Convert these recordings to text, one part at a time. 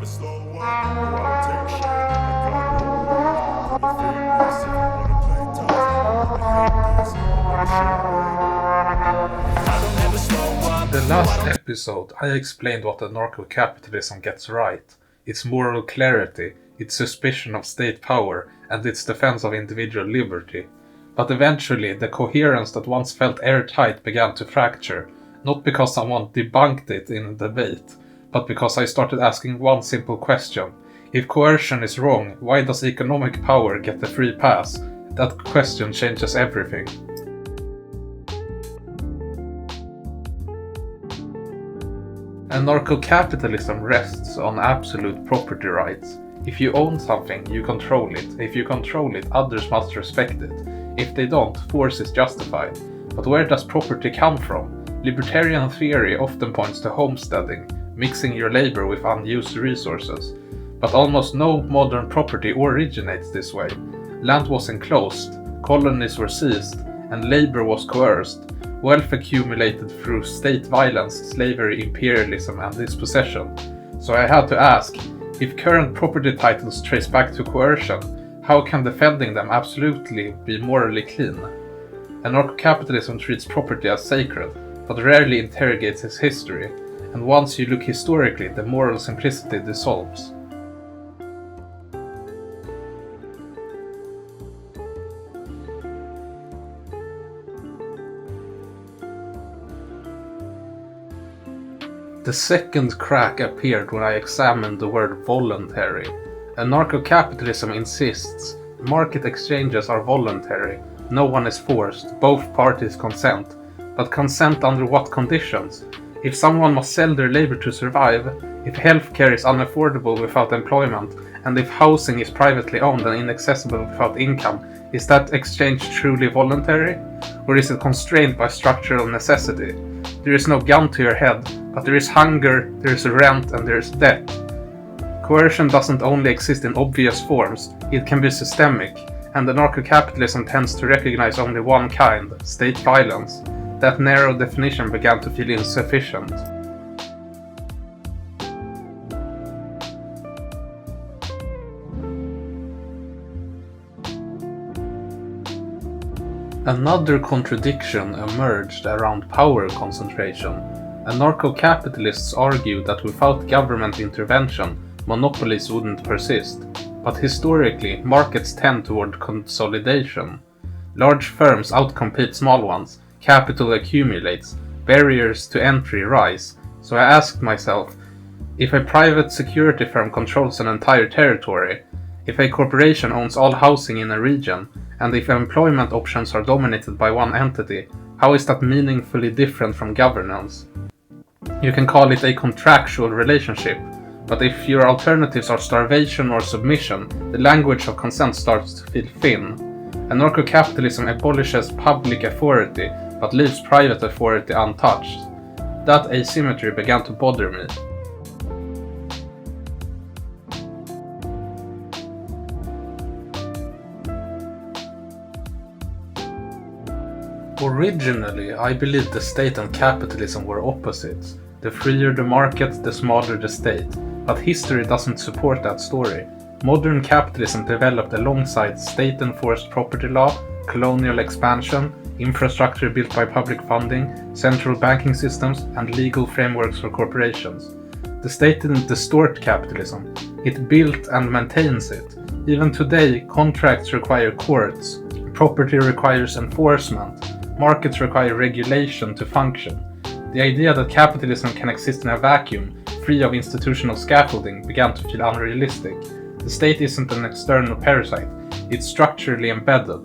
slow up, or I'll take shit. I got no love for the fakeness. If you wanna play tough, I hate this. I wanna share it. I don't ever slow up. The last episode, I explained what anarcho-capitalism gets right. Its moral clarity, its suspicion of state power, and its defense of individual liberty. But eventually, the coherence that once felt airtight began to fracture, not because someone debunked it in a debate, but because I started asking one simple question. If coercion is wrong, why does economic power get a free pass? That question changes everything. Anarcho-capitalism rests on absolute property rights. If you own something, you control it. If you control it, others must respect it. If they don't, force is justified. But where does property come from? Libertarian theory often points to homesteading, mixing your labor with unused resources. But almost no modern property originates this way. Land was enclosed, colonies were seized, and labor was coerced. Wealth accumulated through state violence, slavery, imperialism, and dispossession. So I had to ask, if current property titles trace back to coercion, how can defending them absolutely be morally clean? Anarcho-capitalism treats property as sacred, but rarely interrogates its history, and once you look historically, the moral simplicity dissolves. The second crack appeared when I examined the word voluntary. Anarcho-capitalism insists market exchanges are voluntary, no one is forced, both parties consent. But consent under what conditions? If someone must sell their labor to survive, if healthcare is unaffordable without employment, and if housing is privately owned and inaccessible without income, is that exchange truly voluntary? Or is it constrained by structural necessity? There is no gun to your head, but there is hunger, there is rent, and there is debt. Coercion doesn't only exist in obvious forms, it can be systemic, and anarcho-capitalism tends to recognize only one kind, state violence. That narrow definition began to feel insufficient. Another contradiction emerged around power concentration. Anarcho-capitalists argue that without government intervention, monopolies wouldn't persist. But historically, markets tend toward consolidation. Large firms outcompete small ones, capital accumulates, barriers to entry rise. So I asked myself, if a private security firm controls an entire territory, if a corporation owns all housing in a region, and if employment options are dominated by one entity, how is that meaningfully different from governance? You can call it a contractual relationship, but if your alternatives are starvation or submission, the language of consent starts to feel thin. Anarcho-capitalism abolishes public authority, but leaves private authority untouched. That asymmetry began to bother me. Originally, I believed the state and capitalism were opposites. The freer the market, the smaller the state. But history doesn't support that story. Modern capitalism developed alongside state-enforced property law, colonial expansion, infrastructure built by public funding, central banking systems, and legal frameworks for corporations. The state didn't distort capitalism, it built and maintains it. Even today, contracts require courts, property requires enforcement, markets require regulation to function. The idea that capitalism can exist in a vacuum, free of institutional scaffolding, began to feel unrealistic. The state isn't an external parasite, it's structurally embedded.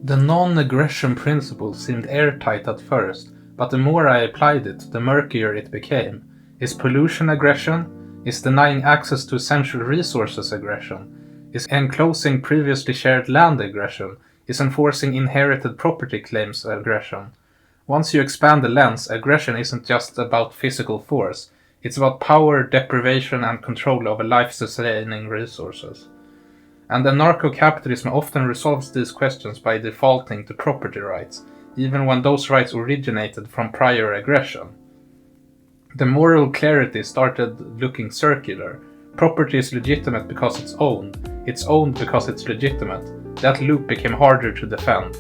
The non-aggression principle seemed airtight at first, but the more I applied it, the murkier it became. Is pollution aggression? Is denying access to essential resources aggression? Is enclosing previously shared land aggression? Is enforcing inherited property claims aggression? Once you expand the lens, aggression isn't just about physical force. It's about power, deprivation, and control over life-sustaining resources. And anarcho-capitalism often resolves these questions by defaulting to property rights, even when those rights originated from prior aggression. The moral clarity started looking circular. Property is legitimate because it's owned because it's legitimate. That loop became harder to defend.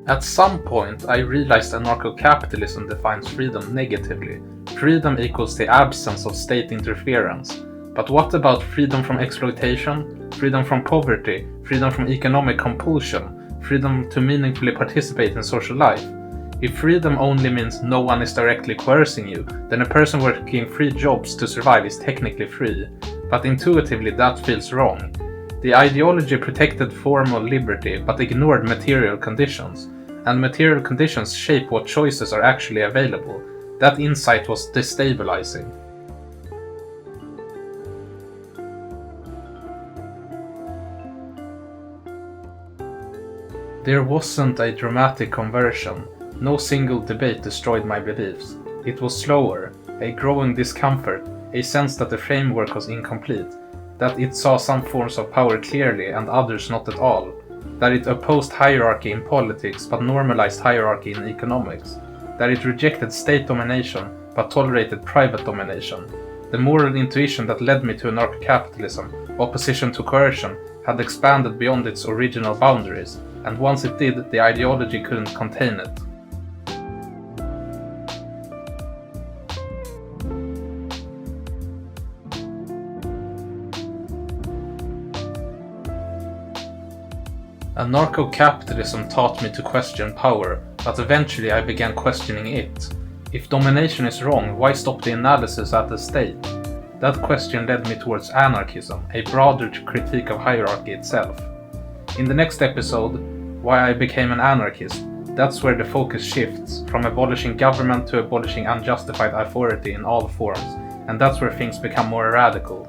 At some point, I realized anarcho-capitalism defines freedom negatively. Freedom equals the absence of state interference. But what about freedom from exploitation, freedom from poverty, freedom from economic compulsion, freedom to meaningfully participate in social life? If freedom only means no one is directly coercing you, then a person working 3 jobs to survive is technically free. But intuitively that feels wrong. The ideology protected formal liberty but ignored material conditions, and material conditions shape what choices are actually available. That insight was destabilizing. There wasn't a dramatic conversion. No single debate destroyed my beliefs. It was slower, a growing discomfort, a sense that the framework was incomplete, that it saw some forms of power clearly and others not at all, that it opposed hierarchy in politics but normalized hierarchy in economics, that it rejected state domination but tolerated private domination. The moral intuition that led me to anarcho-capitalism, opposition to coercion, had expanded beyond its original boundaries, and once it did, the ideology couldn't contain it. Anarcho-capitalism taught me to question power, but eventually I began questioning it. If domination is wrong, why stop the analysis at the state? That question led me towards anarchism, a broader critique of hierarchy itself. In the next episode, why I became an anarchist, that's where the focus shifts, from abolishing government to abolishing unjustified authority in all forms, and that's where things become more radical.